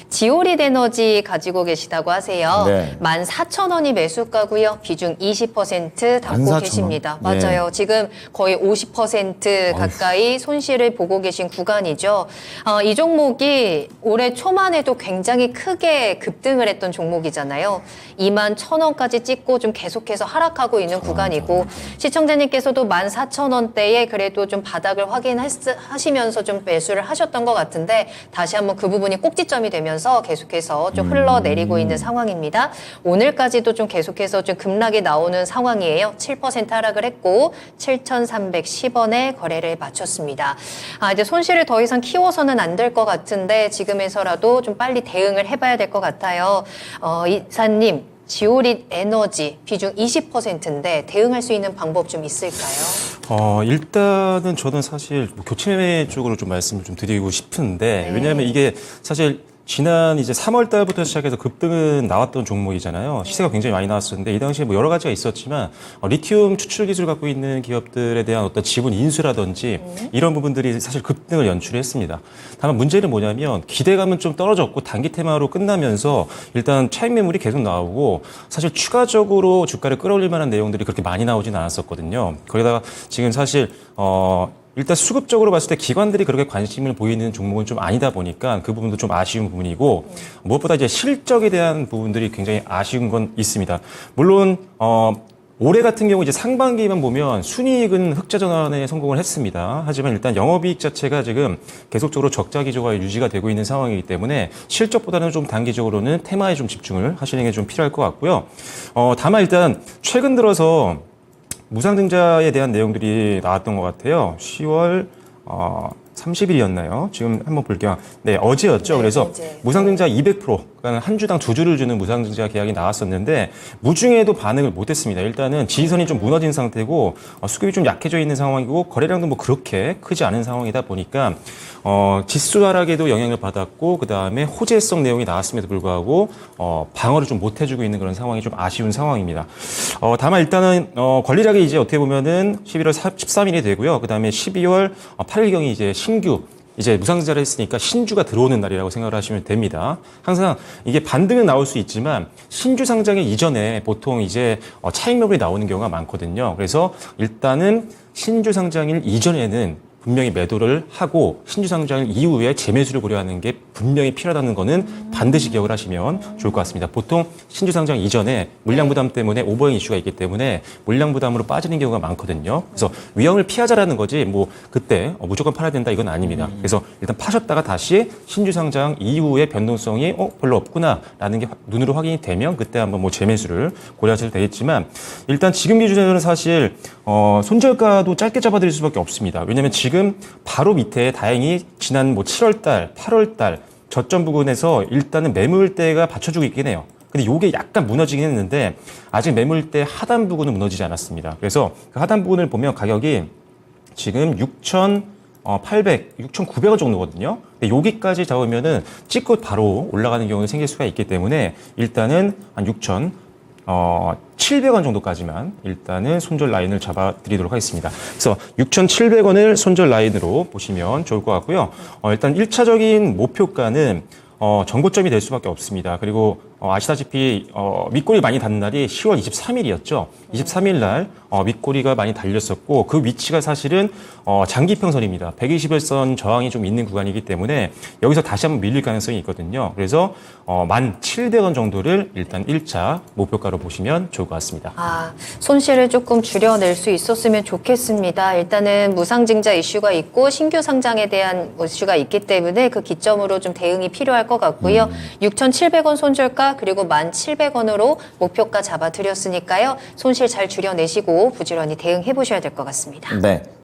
지오릿 에너지 가지고 계시다고 하세요. 네. 14,000원이 매수가고요. 비중 20% 담고 14,000원? 계십니다. 네. 맞아요. 지금 거의 50% 가까이 손실을 보고 계신 구간이죠. 이 종목이 올해 초만 해도 굉장히 크게 급등을 했던 종목이잖아요. 21,000원까지 찍고 좀 계속해서 하락하고 있는 구간이고 시청자님께서도 14,000원대에 그래도 좀 바닥을 확인하시면서 좀 매수를 하셨던 것 같은데 다시 한번 그 부분이 꼭지점이 되면서 계속해서 좀 흘러내리고 있는 상황입니다. 오늘까지도 좀 계속해서 좀 급락이 나오는 상황이에요. 7% 하락을 했고 7,310원에 거래를 마쳤습니다. 이제 손실을 더 이상 키워서는 안 될 것 같은데 지금에서라도 좀 빨리 대응을 해봐야 될 것 같아요. 이사님, 지오릿 에너지 비중 20%인데 대응할 수 있는 방법 좀 있을까요? 일단은 저는 사실 교체매 쪽으로 좀 말씀을 좀 드리고 싶은데, 왜냐하면 이게 사실 지난 이제 3월 달부터 시작해서 급등은 나왔던 종목이잖아요. 시세가 굉장히 많이 나왔었는데 이 당시에 뭐 여러 가지가 있었지만 리튬 추출 기술을 갖고 있는 기업들에 대한 어떤 지분 인수라든지 이런 부분들이 사실 급등을 연출했습니다. 다만 문제는 뭐냐면 기대감은 좀 떨어졌고 단기 테마로 끝나면서 일단 차익 매물이 계속 나오고 사실 추가적으로 주가를 끌어올릴 만한 내용들이 그렇게 많이 나오진 않았었거든요. 거기다가 지금 사실 일단 수급적으로 봤을 때 기관들이 그렇게 관심을 보이는 종목은 좀 아니다 보니까 그 부분도 좀 아쉬운 부분이고 무엇보다 이제 실적에 대한 부분들이 굉장히 아쉬운 건 있습니다. 물론 올해 같은 경우 이제 상반기만 보면 순이익은 흑자 전환에 성공을 했습니다. 하지만 일단 영업이익 자체가 지금 계속적으로 적자 기조가 유지가 되고 있는 상황이기 때문에 실적보다는 좀 단기적으로는 테마에 좀 집중을 하시는 게 좀 필요할 것 같고요. 다만 일단 최근 들어서 무상증자에 대한 내용들이 나왔던 것 같아요. 10월 30일이었나요? 지금 한번 볼게요. 네, 어제였죠. 네, 그래서 어제. 무상증자 200%, 그러니까 한 주당 2주를 주는 무상증자 계약이 나왔었는데 무중에도 반응을 못했습니다. 일단은 지지선이 좀 무너진 상태고 수급이 좀 약해져 있는 상황이고 거래량도 뭐 그렇게 크지 않은 상황이다 보니까 지수 하락에도 영향을 받았고 그 다음에 호재성 내용이 나왔음에도 불구하고 방어를 좀 못해주고 있는 그런 상황이 좀 아쉬운 상황입니다. 다만 일단은 권리락이 이제 어떻게 보면은 11월 13일이 되고요. 그 다음에 12월 8일경이 이제 신규 이제 무상증자를 했으니까 신주가 들어오는 날이라고 생각을 하시면 됩니다. 항상 이게 반등은 나올 수 있지만 신주 상장의 이전에 보통 이제 차익 매물이 나오는 경우가 많거든요. 그래서 일단은 신주 상장일 이전에는 분명히 매도를 하고 신주 상장 이후에 재매수를 고려하는 게 분명히 필요하다는 거는 반드시 기억을 하시면 좋을 것 같습니다. 보통 신주 상장 이전에 물량 부담 때문에 오버행 이슈가 있기 때문에 물량 부담으로 빠지는 경우가 많거든요. 그래서 위험을 피하자라는 거지 뭐 그때 무조건 팔아야 된다 이건 아닙니다. 그래서 일단 파셨다가 다시 신주 상장 이후의 변동성이 별로 없구나라는 게 눈으로 확인이 되면 그때 한번 뭐 재매수를 고려하셔도 되겠지만 일단 지금 기준에서는 사실 손절가도 짧게 잡아드릴 수밖에 없습니다. 왜냐하면 지금 바로 밑에 다행히 지난 뭐 7월 달, 8월 달 저점 부근에서 일단은 매물대가 받쳐주고 있긴 해요. 근데 요게 약간 무너지긴 했는데 아직 매물대 하단 부근은 무너지지 않았습니다. 그래서 그 하단 부근을 보면 가격이 지금 6,800, 6,900원 정도거든요. 근데 여기까지 잡으면은 찍고 바로 올라가는 경우가 생길 수가 있기 때문에 일단은 한 6,700원 정도까지만 일단은 손절 라인을 잡아드리도록 하겠습니다. 그래서 6,700원을 손절 라인으로 보시면 좋을 것 같고요. 일단 1차적인 목표가는 전고점이 될 수밖에 없습니다. 그리고 아시다시피 윗꼬리 많이 닿는 날이 10월 23일이었죠. 23일 날 윗꼬리가 많이 달렸었고 그 위치가 사실은 장기평선입니다. 120일선 저항이 좀 있는 구간이기 때문에 여기서 다시 한번 밀릴 가능성이 있거든요. 그래서 1,700원 정도를 일단 1차 목표가로 보시면 좋을 것 같습니다. 손실을 조금 줄여낼 수 있었으면 좋겠습니다. 일단은 무상증자 이슈가 있고 신규 상장에 대한 이슈가 있기 때문에 그 기점으로 좀 대응이 필요할 것 같고요. 6,700원 손절가 그리고 1,700원으로 목표가 잡아드렸으니까요. 손실 잘 줄여내시고 부지런히 대응해 보셔야 될 것 같습니다. 네.